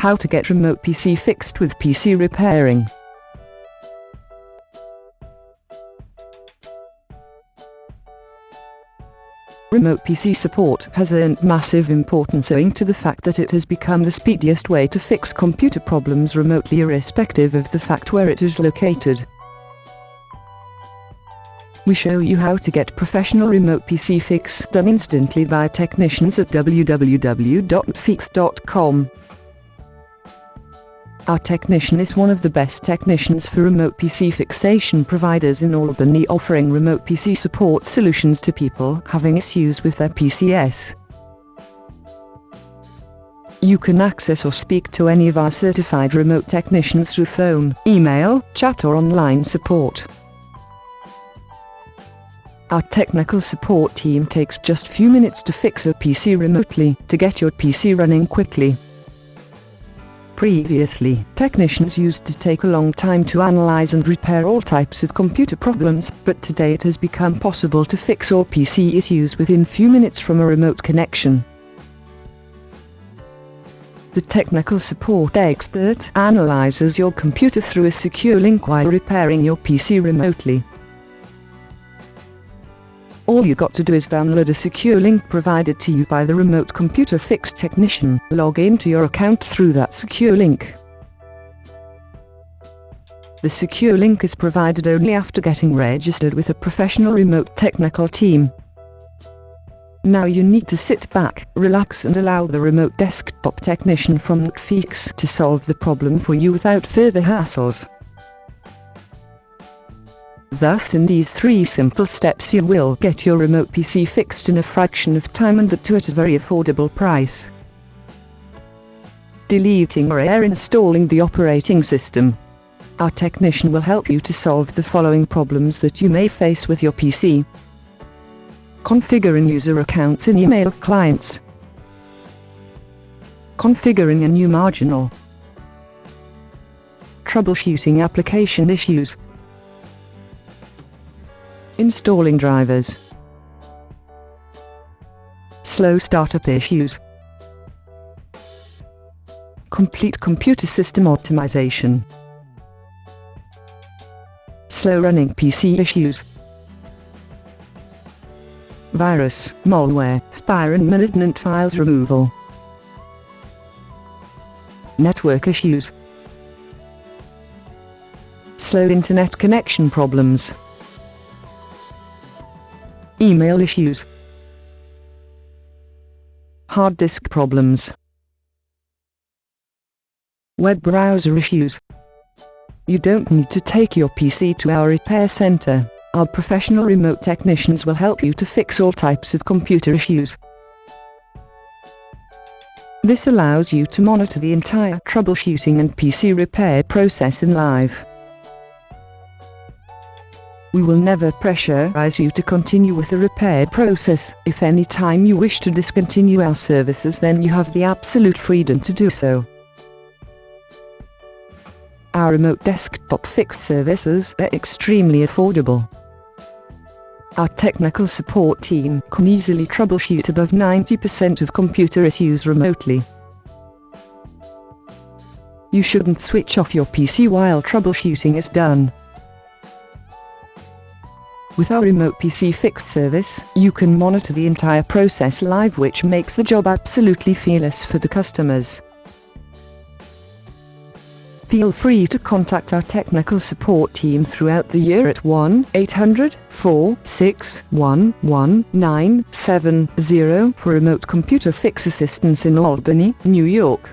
How to get remote PC fixed with PC repairing. Remote PC support has earned massive importance owing to the fact that it has become the speediest way to fix computer problems remotely, irrespective of the fact where it is located. We show you how to get professional remote PC fix done instantly by technicians at www.feeks.com. Our technician is one of the best technicians for remote PC fixation providers in Albany, offering remote PC support solutions to people having issues with their PCs. You can access or speak to any of our certified remote technicians through phone, email, chat or online support. Our technical support team takes just few minutes to fix a PC remotely, to get your PC running quickly. Previously, technicians used to take a long time to analyze and repair all types of computer problems, but today it has become possible to fix all PC issues within few minutes from a remote connection. The technical support expert analyzes your computer through a secure link while repairing your PC remotely. All you got to do is download a secure link provided to you by the remote computer fix technician, log into your account through that secure link. The secure link is provided only after getting registered with a professional remote technical team. Now you need to sit back, relax and allow the remote desktop technician from Feeks to solve the problem for you without further hassles. Thus, in these 3 simple steps you will get your remote PC fixed in a fraction of time and at a very affordable price. Deleting or installing the operating system. Our technician will help you to solve the following problems that you may face with your PC. Configuring user accounts in email clients. Configuring a new marginal. Troubleshooting application issues. Installing drivers. Slow startup issues. Complete computer system optimization. Slow running PC issues. Virus, malware, spyware and malignant files removal. Network issues. Slow internet connection problems. Email issues. Hard disk problems. Web browser issues. You don't need to take your PC to our repair center. Our professional remote technicians will help you to fix all types of computer issues. This allows you to monitor the entire troubleshooting and PC repair process in live. We will never pressurize you to continue with the repair process. If any time you wish to discontinue our services, then you have the absolute freedom to do so. Our remote desktop fix services are extremely affordable. Our technical support team can easily troubleshoot above 90% of computer issues remotely. You shouldn't switch off your PC while troubleshooting is done. With our remote PC fix service, you can monitor the entire process live, which makes the job absolutely fearless for the customers. Feel free to contact our technical support team throughout the year at 1-800-461-1970 for remote computer fix assistance in Albany, New York.